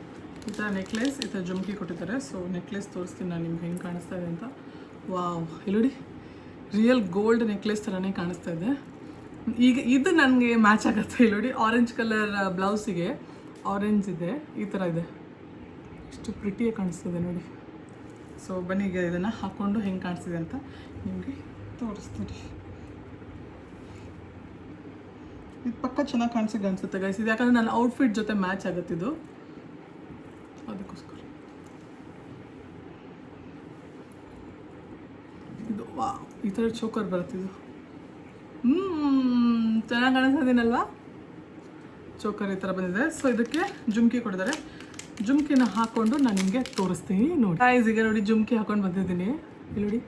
ಈ ಥರ ನೆಕ್ಲೆಸ್, ಈ ಥರ ಜುಮ್ಕಿ ಕೊಟ್ಟಿದ್ದಾರೆ. ಸೊ ನೆಕ್ಲೆಸ್ ತೋರಿಸ್ತೀನಿ ನಾನು ನಿಮ್ಗೆ ಹೆಂಗೆ ಕಾಣಿಸ್ತಾ ಇದೆ ಅಂತ. ವಾವ್, ಇಲ್ಲಿ ರಿಯಲ್ ಗೋಲ್ಡ್ ನೆಕ್ಲೆಸ್ ಥರನೇ ಕಾಣಿಸ್ತಾ ಇದೆ. ಈಗ ಇದು ನನಗೆ ಮ್ಯಾಚ್ ಆಗುತ್ತೆ. ಇಲ್ಲಿ ಆರೆಂಜ್ ಕಲರ್ ಬ್ಲೌಸಿಗೆ ಆರೆಂಜ್ ಇದೆ, ಈ ಥರ ಇದೆ, ಎಷ್ಟು ಪ್ರಿಟಿಯಾಗಿ ಕಾಣಿಸ್ತಿದೆ ನೋಡಿ. ಸೊ ಬನ್ನಿ ಈಗ ಇದನ್ನು ಹಾಕ್ಕೊಂಡು ಹೆಂಗೆ ಕಾಣಿಸ್ತಿದೆ ಅಂತ ನಿಮಗೆ ತೋರಿಸ್ತೀನಿ. ಇದು ಪಕ್ಕ ಚೆನ್ನಾಗಿ ಕಾಣಿಸುತ್ತೆ ಗೈಸ್. ಇದು ಯಾಕಂದರೆ ನನ್ನ ಔಟ್ಫಿಟ್ ಜೊತೆ ಮ್ಯಾಚ್ ಆಗುತ್ತೆ ಇದು, ಅದಕ್ಕೋಸ್ಕರ. ಇದು ವಾ, ಈ ಥರ ಚೋಕರ್ ಬರುತ್ತೆ ಇದು. ಚೆನ್ನಾಗಿ ಕಾಣಿಸ್ತಿದ್ದೀನಲ್ವಾ? ಚೋಕರ್ ಈ ಥರ ಬಂದಿದೆ. ಸೊ ಇದಕ್ಕೆ ಜುಮ್ಕಿ ಕೊಟ್ಟಿದ್ದಾರೆ. ಜುಮ್ಕಿನ ಹಾಕ್ಕೊಂಡು ನಾನು ನಿಮಗೆ ತೋರಿಸ್ತೀನಿ ನೋಡಿ ಗೈಸ್. ಈಗ ನೋಡಿ ಜುಮ್ಕಿ ಹಾಕೊಂಡು ಬಂದಿದ್ದೀನಿ, ಇಲ್ಲಿ ನೋಡಿ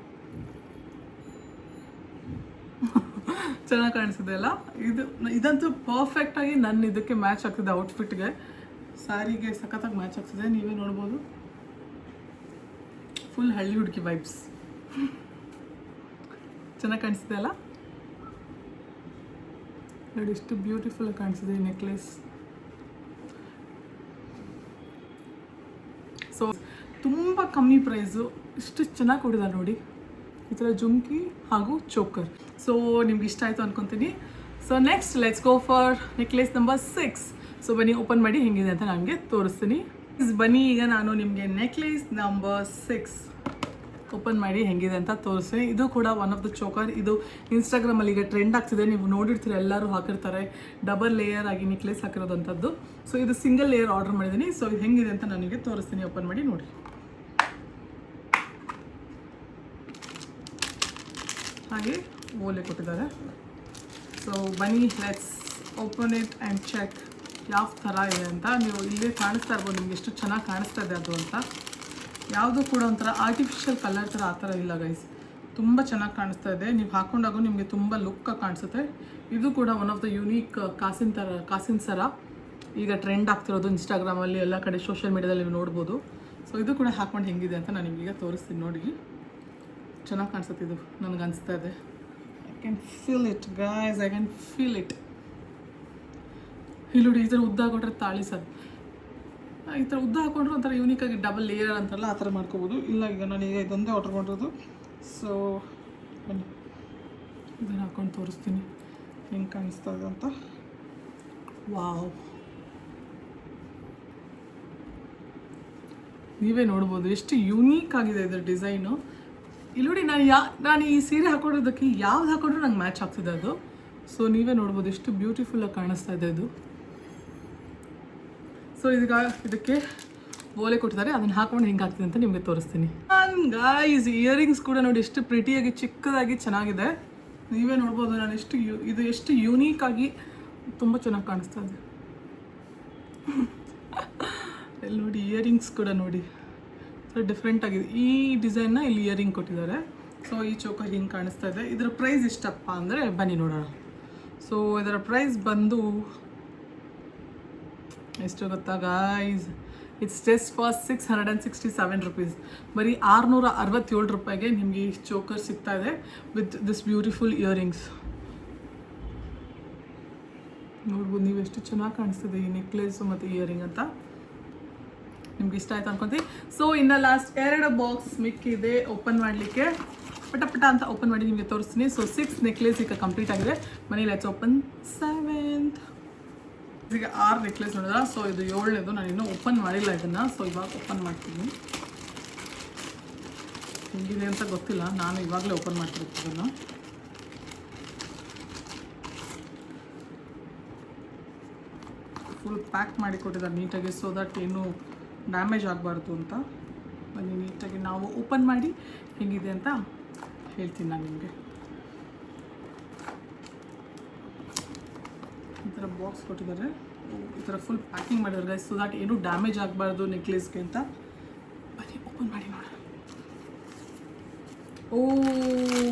ಚೆನ್ನಾಗಿ ಕಾಣಿಸ್ತಿದೆ ಅಲ್ಲ? ಇದಂತೂ ಪರ್ಫೆಕ್ಟಾಗಿ ನನ್ನ ಇದಕ್ಕೆ ಮ್ಯಾಚ್ ಆಗ್ತಿದೆ, ಔಟ್ಫಿಟ್ಗೆ, ಸ್ಯಾರಿಗೆ ಸಖತ್ತಾಗಿ ಮ್ಯಾಚ್ ಆಗ್ತಿದೆ. ನೀವೇ ನೋಡ್ಬೋದು, ಫುಲ್ ಹಳ್ಳಿ ಹುಡುಗಿ ವೈಬ್ಸ್. ಚೆನ್ನಾಗಿ ಕಾಣಿಸ್ತಿದೆ ಅಲ್ಲ? ನೋಡಿ ಎಷ್ಟು ಬ್ಯೂಟಿಫುಲ್ ಕಾಣಿಸ್ತಿದೆ ಈ ನೆಕ್ಲೆಸ್. ಸೊ ತುಂಬ ಕಮ್ಮಿ ಪ್ರೈಸು, ಇಷ್ಟು ಚೆನ್ನಾಗಿ ಕೊಟ್ಟಿದ್ದಾರೆ ನೋಡಿ, ಈ ಥರ ಜುಮ್ಕಿ ಹಾಗೂ ಚೋಕರ್. ಸೊ ನಿಮ್ಗೆ ಇಷ್ಟ ಆಯಿತು ಅಂದ್ಕೊತೀನಿ. So next let's go for necklace number 6. So ಬನ್ನಿ ಓಪನ್ ಮಾಡಿ ಹೆಂಗಿದೆ ಅಂತ ನನಗೆ ತೋರಿಸ್ತೀನಿ. ಬನ್ನಿ ಈಗ ನಾನು ನಿಮಗೆ ನೆಕ್ಲೆಸ್ ನಂಬರ್ 6 ಓಪನ್ ಮಾಡಿ ಹೆಂಗಿದೆ ಅಂತ ತೋರಿಸ್ತೀನಿ. ಇದು ಕೂಡ ಒನ್ ಆಫ್ ದ ಚೋಕರ್. ಇದು ಇನ್ಸ್ಟಾಗ್ರಾಮಲ್ಲಿ ಈಗ ಟ್ರೆಂಡ್ ಆಗ್ತಿದೆ, ನೀವು ನೋಡಿರ್ತೀರ, ಎಲ್ಲರೂ ಹಾಕಿರ್ತಾರೆ, ಡಬಲ್ ಲೇಯರ್ ಆಗಿ ನೆಕ್ಲೆಸ್ ಹಾಕಿರೋದಂಥದ್ದು. ಸೊ ಇದು ಸಿಂಗಲ್ ಲೇಯರ್ ಆರ್ಡರ್ ಮಾಡಿದ್ದೀನಿ. ಸೊ ಇದು ಹೆಂಗಿದೆ ಅಂತ ನನಗೆ ತೋರಿಸ್ತೀನಿ, ಓಪನ್ ಮಾಡಿ ನೋಡಿ. ಹಾಗೆ ಓಲೆ ಕೊಟ್ಟಿದ್ದಾರೆ. ಸೊ ಬನ್ನಿ let's open it and check ಯಾವ ಥರ ಇದೆ ಅಂತ. ನೀವು ಇಲ್ಲೇ ಕಾಣಿಸ್ತಾ ಇರ್ಬೋದು ನಿಮ್ಗೆ ಎಷ್ಟು ಚೆನ್ನಾಗಿ ಕಾಣಿಸ್ತಾ ಇದೆ ಅದು ಅಂತ. ಯಾವುದೂ ಕೂಡ ಒಂಥರ ಆರ್ಟಿಫಿಷಿಯಲ್ ಕಲರ್ ಥರ ಆ ಥರ ಇಲ್ಲ ಗೈಸ್, ತುಂಬ ಚೆನ್ನಾಗಿ ಕಾಣಿಸ್ತಾ ಇದೆ. ನೀವು ಹಾಕೊಂಡಾಗೂ ನಿಮಗೆ ತುಂಬ ಲುಕ್ಕಾಗಿ ಕಾಣಿಸುತ್ತೆ. ಇದು ಕೂಡ ಒನ್ ಆಫ್ ದ ಯುನೀಕ್ ಕಾಸಿನ ಸರ ಈಗ ಟ್ರೆಂಡ್ ಆಗ್ತಿರೋದು ಇನ್ಸ್ಟಾಗ್ರಾಮಲ್ಲಿ, ಎಲ್ಲ ಕಡೆ ಸೋಷಿಯಲ್ ಮೀಡಿಯಾದಲ್ಲಿ ನೀವು ನೋಡ್ಬೋದು. ಸೊ ಇದು ಕೂಡ ಹಾಕೊಂಡು ಹೆಂಗಿದೆ ಅಂತ ನಾನು ನಿಮಗೀಗ ತೋರಿಸ್ತೀನಿ ನೋಡಿ. ಚೆನ್ನಾಗಿ ಕಾಣಿಸುತ್ತೆ ಇದು, ನನಗೆ ಅನಿಸ್ತಾ ಇದೆ. I can feel it guys, I can feel it. ಇಲ್ಲಿ ನೋಡಿ ಈ ಥರ ಉದ್ದ ಹಾಕೊಂಡ್ರೆ ತಾಳಿ ಸರ್, ಈ ಥರ ಉದ್ದ ಹಾಕೊಂಡ್ರೆ ಒಂಥರ ಯೂನಿಕಾಗಿ ಡಬಲ್ ಲೇಯರ್ ಅಂತಾರಲ್ಲ ಆ ಥರ ಮಾಡ್ಕೋಬೋದು. ಇಲ್ಲ ಈಗ ನಾನು ಈಗ ಇದೊಂದೇ ಆರ್ಡ್ರ್ ಮಾಡಿರೋದು. ಸೊ ಬನ್ನಿ ಇದನ್ನು ಹಾಕೊಂಡು ತೋರಿಸ್ತೀನಿ ಹೆಂಗೆ ಕಾಣಿಸ್ತಾ ಇದೆ ಅಂತ. ವಾವ್, ನೀವೇ ನೋಡ್ಬೋದು ಎಷ್ಟು ಯೂನೀಕ್ ಆಗಿದೆ ಇದರ ಡಿಸೈನು. ಇಲ್ಲಿ ನೋಡಿ ನಾನು ಈ ಸೀರೆ ಹಾಕೊಂಡಿರೋದಕ್ಕೆ ಯಾವ್ದು ಹಾಕೊಂಡ್ರೂ ನಂಗೆ ಮ್ಯಾಚ್ ಆಗ್ತಿದೆ ಅದು. ಸೊ ನೀವೇ ನೋಡ್ಬೋದು ಎಷ್ಟು ಬ್ಯೂಟಿಫುಲ್ಲಾಗಿ ಕಾಣಿಸ್ತಾ ಇದೆ ಅದು. ಸೊ ಇದಕ್ಕೆ ಓಲೆ ಕೊಟ್ಟಿದ್ದಾರೆ, ಅದನ್ನು ಹಾಕೊಂಡು ಹೆಂಗೆ ಆಗ್ತಿದೆ ಅಂತ ನಿಮಗೆ ತೋರಿಸ್ತೀನಿ. ಗೈಸ್ ಇಯರಿಂಗ್ಸ್ ಕೂಡ ನೋಡಿ ಎಷ್ಟು ಪ್ರಿಟಿಯಾಗಿ ಚಿಕ್ಕದಾಗಿ ಚೆನ್ನಾಗಿದೆ. ನೀವೇ ನೋಡ್ಬೋದು ನಾನು ಇದು ಎಷ್ಟು ಯೂನೀಕಾಗಿ ತುಂಬ ಚೆನ್ನಾಗಿ ಕಾಣಿಸ್ತಾ ಇದೆ. ಇಲ್ಲಿ ನೋಡಿ ಇಯರಿಂಗ್ಸ್ ಕೂಡ ನೋಡಿ ಡಿಫ್ರೆಂಟ್ ಆಗಿದೆ. ಈ ಡಿಸೈನ್ನ ಇಲ್ಲಿ ಇಯರಿಂಗ್ ಕೊಟ್ಟಿದ್ದಾರೆ. ಸೊ ಈ ಚೋಕರ್ ಹಿಂಗೆ ಕಾಣಿಸ್ತಾ ಇದೆ. ಇದರ ಪ್ರೈಸ್ ಎಷ್ಟಪ್ಪ ಅಂದರೆ ಬನ್ನಿ ನೋಡೋಣ. ಸೊ ಇದರ ಪ್ರೈಸ್ ಬಂದು ಎಷ್ಟು ಗೊತ್ತಾ guys, it's just for 667 rupees. ಬರೀ 667 ರೂಪಾಯಿಗೆ ನಿಮಗೆ ಈ ಚೋಕರ್ ಸಿಗ್ತಾ ಇದೆ ವಿತ್ ದಿಸ್ ಬ್ಯೂಟಿಫುಲ್ ಇಯರಿಂಗ್ಸ್. ನೋಡ್ಬೋದು ನೀವು ಎಷ್ಟು ಚೆನ್ನಾಗಿ ಕಾಣಿಸ್ತಿದೆ ಈ ನೆಕ್ಲೇಸು ಮತ್ತು ಇಯರಿಂಗ್ ಅಂತ. ನಿಮ್ಗೆ ಇಷ್ಟ ಆಯ್ತು ಅನ್ಕೊಂತೀವಿ. ಸೊ ಇನ್ನು ಲಾಸ್ಟ್ 2 ಬಾಕ್ಸ್ ಮಿಕ್ಕಿದೆ ಓಪನ್ ಮಾಡಲಿಕ್ಕೆ. ಪಟ ಅಂತ ಓಪನ್ ಮಾಡಿ ನಿಮಗೆ ತೋರಿಸ್ತೀನಿ. ಸೊ 6 ನೆಕ್ಲೇಸ್ ಈಗ ಕಂಪ್ಲೀಟ್ ಆಗಿದೆ. ಮನಿ ಲೆಟ್ಸ್ ಓಪನ್ 7th. ಈಗ 6 ನೆಕ್ಲೇಸ್ ನೋಡಿದ್ರ. ಸೊ ಇದು 7ನೇದು, ನಾನು ಇನ್ನೂ ಓಪನ್ ಮಾಡಿಲ್ಲ ಇದನ್ನು. ಸೊ ಇವಾಗ ಓಪನ್ ಮಾಡ್ತೀನಿ. ಹೆಂಗಿದೆ ಅಂತ ಗೊತ್ತಿಲ್ಲ, ನಾನು ಇವಾಗಲೇ ಓಪನ್ ಮಾಡ್ತಿರ್ತೀನಿ. ಫುಲ್ ಪ್ಯಾಕ್ ಮಾಡಿ ಕೊಟ್ಟಿದ್ದಾರೆ ನೀಟಾಗಿ, ಸೊ ದಟ್ ಏನು ಡ್ಯಾಮೇಜ್ ಆಗಬಾರ್ದು ಅಂತ. ಬನ್ನಿ ನೀಟಾಗಿ ನಾವು ಓಪನ್ ಮಾಡಿ ಹೇಗಿದೆ ಅಂತ ಹೇಳ್ತೀನಿ ನಾನು ನಿಮಗೆ. ಈ ಥರ ಬಾಕ್ಸ್ ಕೊಟ್ಟಿದ್ದಾರೆ, ಈ ಥರ ಫುಲ್ ಪ್ಯಾಕಿಂಗ್ ಮಾಡಿದ್ದಾರೆ ಗೈಸ್, ಸೊ ದಟ್ ಏನು ಡ್ಯಾಮೇಜ್ ಆಗಬಾರ್ದು ನೆಕ್ಲೇಸ್ಗೆ ಅಂತ. ಬನ್ನಿ ಓಪನ್ ಮಾಡಿ ನೋಡೋಣ. Oh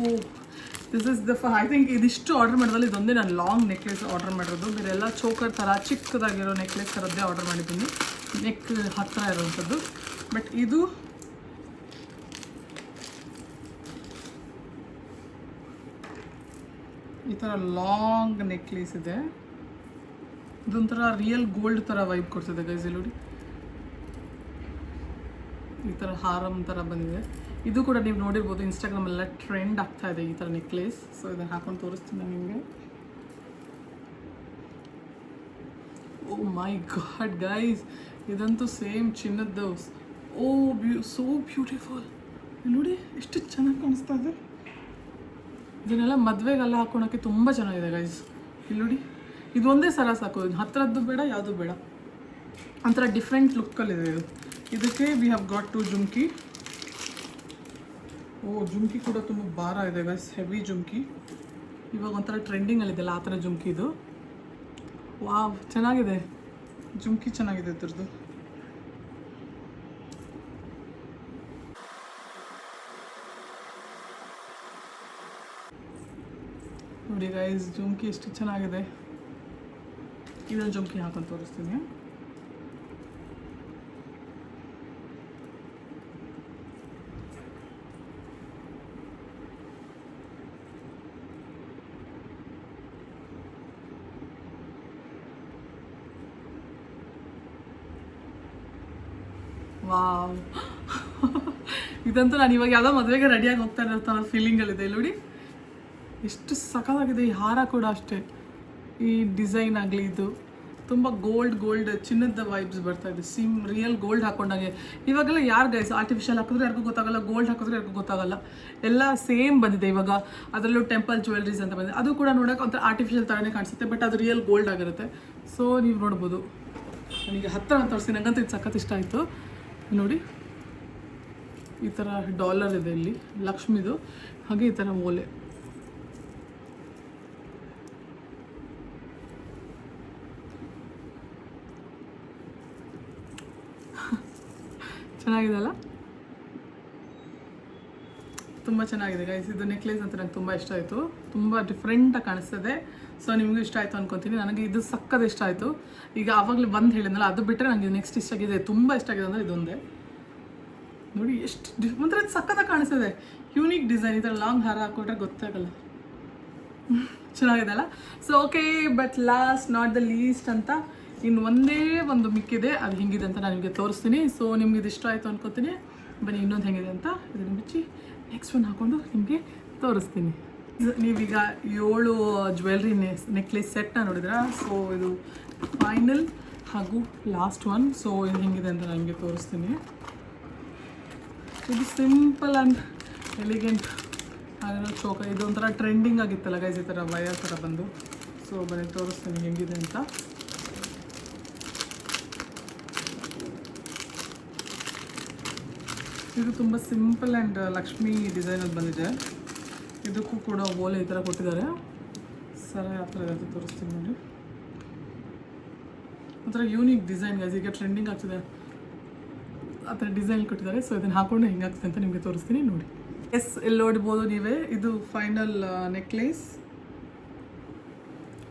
this is the I think ಇದಿಷ್ಟು ಆರ್ಡರ್ ಮಾಡೋದಲ್ಲಿ ಇದೊಂದೇ ನಾನು ಲಾಂಗ್ ನೆಕ್ಲೆಸ್ ಆರ್ಡರ್ ಮಾಡಿರೋದು. ಬೇರೆಲ್ಲ ಚೋಕರ್ ಥರ ಚಿಕ್ಕದಾಗಿರೋ ನೆಕ್ಲೆಸ್ ಥರದ್ದೇ ಆರ್ಡರ್ ಮಾಡಿದ್ದೀನಿ, ನೆಕ್ ಹತ್ತಿರ ಇರೋವಂಥದ್ದು. ಬಟ್ ಇದು ಈ ಥರ ಲಾಂಗ್ ನೆಕ್ಲೇಸ್ ಇದೆ. ಇದೊಂಥರ ರಿಯಲ್ ಗೋಲ್ಡ್ ಥರ ವೈಬ್ ಕೊಡ್ತಿದೆ ಗೈಸ್. ಇಲ್ಲಿ ನೋಡಿ ಈ ಥರ ಹಾರಮ್ ಥರ ಬಂದಿದೆ. ಇದು ಕೂಡ ನೀವು ನೋಡಿರ್ಬೋದು ಇನ್ಸ್ಟಾಗ್ರಾಮಲ್ಲೆಲ್ಲ ಟ್ರೆಂಡ್ ಆಗ್ತಾ ಇದೆ ಈ ಥರ ನೆಕ್ಲೇಸ್. ಸೊ ಇದನ್ನು ಹಾಕೊಂಡು ತೋರಿಸ್ತೀನಿ ನಿಮಗೆ. ಓ ಮೈ ಗಾಡ್ ಗೈಸ್, ಇದಂತೂ ಸೇಮ್ ಚಿನ್ನದ್ದು. Oh so beautiful. ನೋಡಿ ಎಷ್ಟು ಚೆನ್ನಾಗಿ ಕಾಣಿಸ್ತಾ ಇದೆ. ಇದನ್ನೆಲ್ಲ ಮದುವೆಗೆಲ್ಲ ಹಾಕೊಳಕ್ಕೆ ತುಂಬ ಚೆನ್ನಾಗಿದೆ ಗೈಸ್. ಇಲ್ಲಿ ನೋಡಿ ಇದು ಒಂದೇ ಸರ ಸಾಕು, ಹತ್ತಿರದ್ದು ಬೇಡ ಯಾವುದು ಬೇಡ, ಒಂಥರ ಡಿಫ್ರೆಂಟ್ ಲುಕ್ಕಲ್ಲಿದೆ ಇದು. ಇದಕ್ಕೆ ವಿ ಹ್ಯಾವ್ ಗಾಟ್ 2 ಜುಮ್ಕಿ. ಓ ಜುಮ್ಕಿ ಕೂಡ ತುಂಬ ಭಾರ ಇದೆ ಗೈಸ್, ಹೆವಿ ಜುಮ್ಕಿ. ಇವಾಗ ಒಂಥರ ಟ್ರೆಂಡಿಂಗಲ್ಲಿದೆಲ್ಲ ಆ ಥರ ಜುಮ್ಕಿ ಇದು. ವಾವ್ ಚೆನ್ನಾಗಿದೆ, ಜುಮ್ಕಿ ಚೆನ್ನಾಗಿದೆ ಇದ್ರದ್ದು. ನೋಡಿ ಗೈಸ್ ಜುಮ್ಕಿ ಎಷ್ಟು ಚೆನ್ನಾಗಿದೆ. ಇದನ್ನು ಜುಮ್ಕಿ ಹಾಕೊಂಡು ತೋರಿಸ್ತೀನಿ. ವಾವ್ ಇದಂತೂ ನಾನು ಇವಾಗ ಯಾವುದೋ ಮದುವೆಗೆ ರೆಡಿಯಾಗಿ ಹೋಗ್ತಾ ಇರೋ ಫೀಲಿಂಗಲ್ಲಿದೆ. ನೋಡಿ ಎಷ್ಟು ಸಖತ್ತಾಗಿದೆ. ಈ ಹಾರ ಕೂಡ ಅಷ್ಟೇ, ಈ ಡಿಸೈನ್ ಆಗಲಿ ಇದು ತುಂಬ ಗೋಲ್ಡ್ ಚಿನ್ನದ ವೈಬ್ಸ್ ಬರ್ತಾ ಇದೆ. ಸಿಮ್ ರಿಯಲ್ ಗೋಲ್ಡ್ ಹಾಕೊಂಡಾಗೆ. ಇವಾಗೆಲ್ಲ ಯಾರು ಗೈಸ್ ಆರ್ಟಿಫಿಷಿಯಲ್ ಹಾಕಿದ್ರೆ ಯಾರಿಗೂ ಗೊತ್ತಾಗಲ್ಲ, ಗೋಲ್ಡ್ ಹಾಕಿದ್ರೆ ಯಾರಿಗೂ ಗೊತ್ತಾಗಲ್ಲ, ಎಲ್ಲ ಸೇಮ್ ಬಂದಿದೆ ಇವಾಗ. ಅದರಲ್ಲೂ ಟೆಂಪಲ್ ಜ್ಯುವೆಲ್ರೀಸ್ ಅಂತ ಬಂದಿದೆ, ಅದು ಕೂಡ ನೋಡೋಕೆ ಒಂಥರ ಆರ್ಟಿಫಿಷಿಯಲ್ ಥರನೇ ಕಾಣಿಸುತ್ತೆ, ಬಟ್ ಅದು ರಿಯಲ್ ಗೋಲ್ಡ್ ಆಗಿರುತ್ತೆ. ಸೊ ನೀವು ನೋಡ್ಬೋದು. ನನಗೆ ಹತ್ತಿರ ತೋರಿಸಿ, ನನಗಂತೂ ಇದು ಸಖತ್ ಇಷ್ಟ ಆಯಿತು. ನೋಡಿ ಈ ಥರ ಡಾಲರ್ ಇದೆ ಇಲ್ಲಿ ಲಕ್ಷ್ಮಿದು, ಹಾಗೆ ಈ ಥರ ಓಲೆ. ಚೆನ್ನಾಗಿದೆ ಅಲ್ಲ, ತುಂಬ ಚೆನ್ನಾಗಿದೆ ಗೈಸ್. ಇದು ನೆಕ್ಲೇಸ್ ಅಂತ ನಂಗೆ ತುಂಬ ಇಷ್ಟ ಆಯಿತು, ತುಂಬ ಡಿಫ್ರೆಂಟಾಗಿ ಕಾಣಿಸ್ತದೆ. ಸೊ ನಿಮಗೂ ಇಷ್ಟ ಆಯಿತು ಅನ್ಕೊತೀನಿ. ನನಗೆ ಇದು ಸಕ್ಕದ ಇಷ್ಟ ಆಯಿತು. ಈಗ ಆವಾಗಲೇ ಬಂದು ಹೇಳಿದ್ನಲ್ಲ, ಅದು ಬಿಟ್ಟರೆ ನನಗೆ ನೆಕ್ಸ್ಟ್ ಇಷ್ಟ ಆಗಿದೆ, ತುಂಬ ಇಷ್ಟ ಆಗಿದೆ ಅಂದರೆ ಇದೊಂದೇ. ನೋಡಿ ಎಷ್ಟು ಒಂಥರ ಸಕ್ಕತ್ತಾಗಿ ಕಾಣಿಸ್ತದೆ, ಯೂನಿಕ್ ಡಿಸೈನ್. ಈ ಥರ ಲಾಂಗ್ ಹಾರ ಹಾಕ್ಕೊಟ್ರೆ ಗೊತ್ತಾಗಲ್ಲ, ಚೆನ್ನಾಗಿದೆ ಅಲ್ಲ. So okay, but last not the least ಅಂತ ಇನ್ನು ಒಂದೇ ಒಂದು ಮಿಕ್ಕಿದೆ, ಅದು ಹೆಂಗಿದೆ ಅಂತ ನಾನು ನಿಮಗೆ ತೋರಿಸ್ತೀನಿ. ಸೊ ನಿಮ್ಗೆ ಇದು ಇಷ್ಟ ಆಯಿತು ಅನ್ಕೋತೀನಿ. ಬನ್ನಿ ಇನ್ನೊಂದು ಹೆಂಗಿದೆ ಅಂತ ಇದನ್ನು ಮುಚ್ಚಿ ನೆಕ್ಸ್ಟ್ ಒನ್ ಹಾಕ್ಕೊಂಡು ನಿಮಗೆ ತೋರಿಸ್ತೀನಿ. ನೀವೀಗ 7 ಜ್ಯುವೆಲ್ರಿ ನೆಕ್ಲೆಸ್ ಸೆಟ್ನ ನೋಡಿದ್ರಾ? ಸೊ ಇದು ಫೈನಲ್ ಹಾಗೂ ಲಾಸ್ಟ್ ಒನ್. ಸೊ ಇದು ಹೆಂಗಿದೆ ಅಂತ ನನಗೆ ತೋರಿಸ್ತೀನಿ. ಇದು ಸಿಂಪಲ್ ಆ್ಯಂಡ್ ಎಲಿಗೆಂಟ್ ಆಗಿರೋ ಚೋಕ. ಇದು ಒಂಥರ ಟ್ರೆಂಡಿಂಗ್ ಆಗಿತ್ತಲ್ಲ ಗೈಸ್, ಈ ಥರ ವಯರ್ ಥರ ಬಂದು. ಸೊ ಬನ್ನಿ ತೋರಿಸ್ತೀನಿ ಹೆಂಗಿದೆ ಅಂತ. ಇದು ತುಂಬ ಸಿಂಪಲ್ ಆ್ಯಂಡ್ ಲಕ್ಷ್ಮಿ ಡಿಸೈನಲ್ಲಿ ಬಂದಿದೆ. ಇದಕ್ಕೂ ಕೂಡ ಓಲೆ ಈ ಥರ ಕೊಟ್ಟಿದ್ದಾರೆ. ಸರ ಯಾವ ಥರ ಇದೆ ಅಂತ ತೋರಿಸ್ತೀನಿ ನೋಡಿ. ಒಂಥರ ಯೂನಿಕ್ ಡಿಸೈನ್ ಗೈಸ್, ಈಗ ಟ್ರೆಂಡಿಂಗ್ ಆಗ್ತಿದೆ ಆ ಥರ ಡಿಸೈನ್ ಕೊಟ್ಟಿದ್ದಾರೆ. ಸೊ ಇದನ್ನು ಹಾಕ್ಕೊಂಡು ಹೆಂಗಾಗ್ತದೆ ಅಂತ ನಿಮಗೆ ತೋರಿಸ್ತೀನಿ ನೋಡಿ. ಎಸ್, ಇಲ್ಲಿ ನೋಡ್ಬೋದು ನೀವೇ, ಇದು ಫೈನಲ್ ನೆಕ್ಲೇಸ್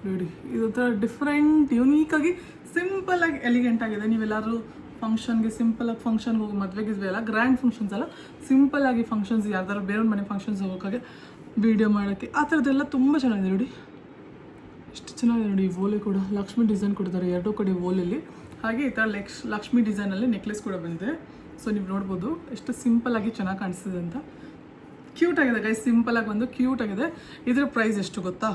ನೋಡಿ. ಇದೊಂಥರ ಡಿಫ್ರೆಂಟ್ ಯೂನೀಕಾಗಿ ಸಿಂಪಲ್ಲಾಗಿ ಎಲಿಗೆಂಟ್ ಆಗಿದೆ. ನೀವೆಲ್ಲರೂ ಫಂಕ್ಷನ್ಗೆ ಸಿಂಪಲಾಗಿ ಫಂಕ್ಷನ್ಗೆ ಹೋಗಿ, ಮದುವೆಗೆ ಎಲ್ಲ ಗ್ರ್ಯಾಂಡ್ ಫಂಕ್ಷನ್ಸ್ ಅಲ್ಲ, ಸಿಂಪಲ್ಲಾಗಿ ಫಂಕ್ಷನ್ಸ್ ಯಾರ್ದಾರು ಬೇರೆಯವ್ರ ಮನೆ ಫಂಕ್ಷನ್ಸ್ ಹೋಗೋಕ್ಕಾಗೆ ವೀಡಿಯೋ ಮಾಡೋಕ್ಕೆ ಆ ಥರದ್ದೆಲ್ಲ ತುಂಬ ಚೆನ್ನಾಗಿದೆ ನೋಡಿ. ಎಷ್ಟು ಚೆನ್ನಾಗಿದೆ ನೋಡಿ. ಈ ಓಲೆ ಕೂಡ ಲಕ್ಷ್ಮಿ ಡಿಸೈನ್ ಕೊಟ್ಟಿದ್ದಾರೆ ಎರಡೂ ಕಡೆ ಓಲೆಯಲ್ಲಿ. ಹಾಗೆ ಈ ಥರ ಲಕ್ಷ್ಮಿ ಡಿಸೈನಲ್ಲಿ ನೆಕ್ಲೆಸ್ ಕೂಡ ಬಂದಿದೆ. ಸೊ ನೀವು ನೋಡ್ಬೋದು ಎಷ್ಟು ಸಿಂಪಲ್ಲಾಗಿ ಚೆನ್ನಾಗಿ ಕಾಣಿಸ್ತಿದೆ ಅಂತ. ಕ್ಯೂಟ್ ಆಗಿದೆ ಗೈಸ್, ಸಿಂಪಲಾಗಿ ಬಂದು ಕ್ಯೂಟ್ ಆಗಿದೆ. ಇದರ ಪ್ರೈಸ್ ಎಷ್ಟು ಗೊತ್ತಾ?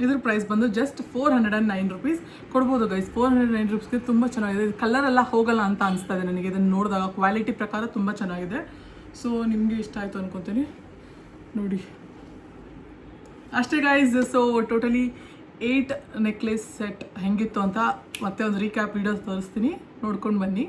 ಇದ್ರ ಪ್ರೈಸ್ ಬಂದು ಜಸ್ಟ್ 409 rupees ಕೊಡ್ಬೋದು ಗೈಸ್. 409 rupeesಗೆ ತುಂಬ ಚೆನ್ನಾಗಿದೆ. ಇದು ಕಲರೆಲ್ಲ ಹೋಗಲ್ಲ ಅಂತ ಅನಿಸ್ತಾ ಇದೆ ನನಗೆ ಇದನ್ನು ನೋಡಿದಾಗ. ಕ್ವಾಲಿಟಿ ಪ್ರಕಾರ ತುಂಬ ಚೆನ್ನಾಗಿದೆ. ಸೊ ನಿಮಗೆ ಇಷ್ಟ ಆಯಿತು ಅನ್ಕೊತೀನಿ ನೋಡಿ. ಅಷ್ಟೇ guys. So totally 8 necklace set ಹೆಂಗಿತ್ತು ಅಂತ ಮತ್ತೆ ಒಂದು ರೀಕ್ಯಾಪ್ ವಿಡಿಯೋ ತೋರಿಸ್ತೀನಿ, ನೋಡ್ಕೊಂಡು ಬನ್ನಿ.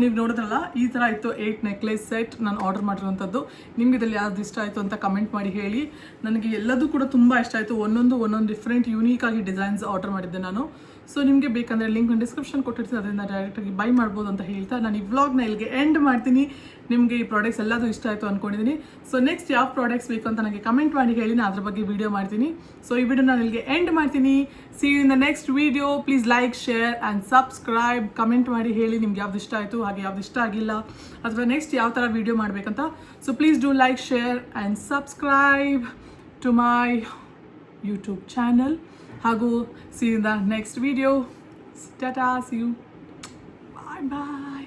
ನೀವು ನೋಡಿದ್ರಲ್ಲ, ಈ ಥರ ಇತ್ತು 8 ನೆಕ್ಲೆಸ್ ಸೆಟ್ ನಾನು ಆರ್ಡರ್ ಮಾಡಿರೋಂಥದ್ದು. ನಿಮ್ಗೆ ಇದರಲ್ಲಿ ಯಾವ್ದು ಇಷ್ಟ ಆಯಿತು ಅಂತ ಕಮೆಂಟ್ ಮಾಡಿ ಹೇಳಿ. ನನಗೆ ಎಲ್ಲದೂ ಕೂಡ ತುಂಬ ಇಷ್ಟ ಆಯಿತು. ಒಂದೊಂದು ಡಿಫ್ರೆಂಟ್ ಯೂನೀಕಾಗಿ ಡಿಸೈನ್ಸ್ ಆರ್ಡರ್ ಮಾಡಿದ್ದೆ ನಾನು. ಸೊ ನಿಮಗೆ ಬೇಕಂದರೆ ಲಿಂಕ್ ಡಿಸ್ಕ್ರಿಪ್ಷನ್ ಕೊಟ್ಟಿರ್ತೀನಿ, ಅದರಿಂದ ಡೈರೆಕ್ಟಾಗಿ ಬೈ ಮಾಡ್ಬೋದು ಅಂತ ಹೇಳ್ತಾ ನಾನು ಈ ವ್ಲಾಗ್ನ ಇಲ್ಲಿಗೆ ಎಂಡ್ ಮಾಡ್ತೀನಿ. ನಿಮಗೆ ಈ ಪ್ರಾಡಕ್ಟ್ಸ್ ಎಲ್ಲದೂ ಇಷ್ಟ ಆಯಿತು ಅಂದ್ಕೊಂಡಿದ್ದೀನಿ. ಸೊ ನೆಕ್ಸ್ಟ್ ಯಾವ ಪ್ರಾಡಕ್ಟ್ಸ್ ಬೇಕು ಅಂತ ನನಗೆ ಕಮೆಂಟ್ ಮಾಡಿ ಹೇಳಿ, ನಾನು ಅದ್ರ ಬಗ್ಗೆ ವಿಡಿಯೋ ಮಾಡ್ತೀನಿ. ಸೊ ಈ ವಿಡಿಯೋ ನಾನು ಇಲ್ಲಿಗೆ ಎಂಡ್ ಮಾಡ್ತೀನಿ. See you in the next video. Please like, share and subscribe. Comment ಮಾಡಿ ಹೇಳಿ ನಿಮ್ಗೆ ಯಾವ್ದು ಇಷ್ಟ ಆಯಿತು, ಹಾಗೆ ಯಾವ್ದು ಇಷ್ಟ ಆಗಿಲ್ಲ, ಅಥವಾ ನೆಕ್ಸ್ಟ್ ಯಾವ ಥರ ವಿಡಿಯೋ ಮಾಡಬೇಕಂತ. So please do like, share and subscribe to my YouTube channel. ಹಾಗೂ see you in the next video. Tata, see you. Bye bye.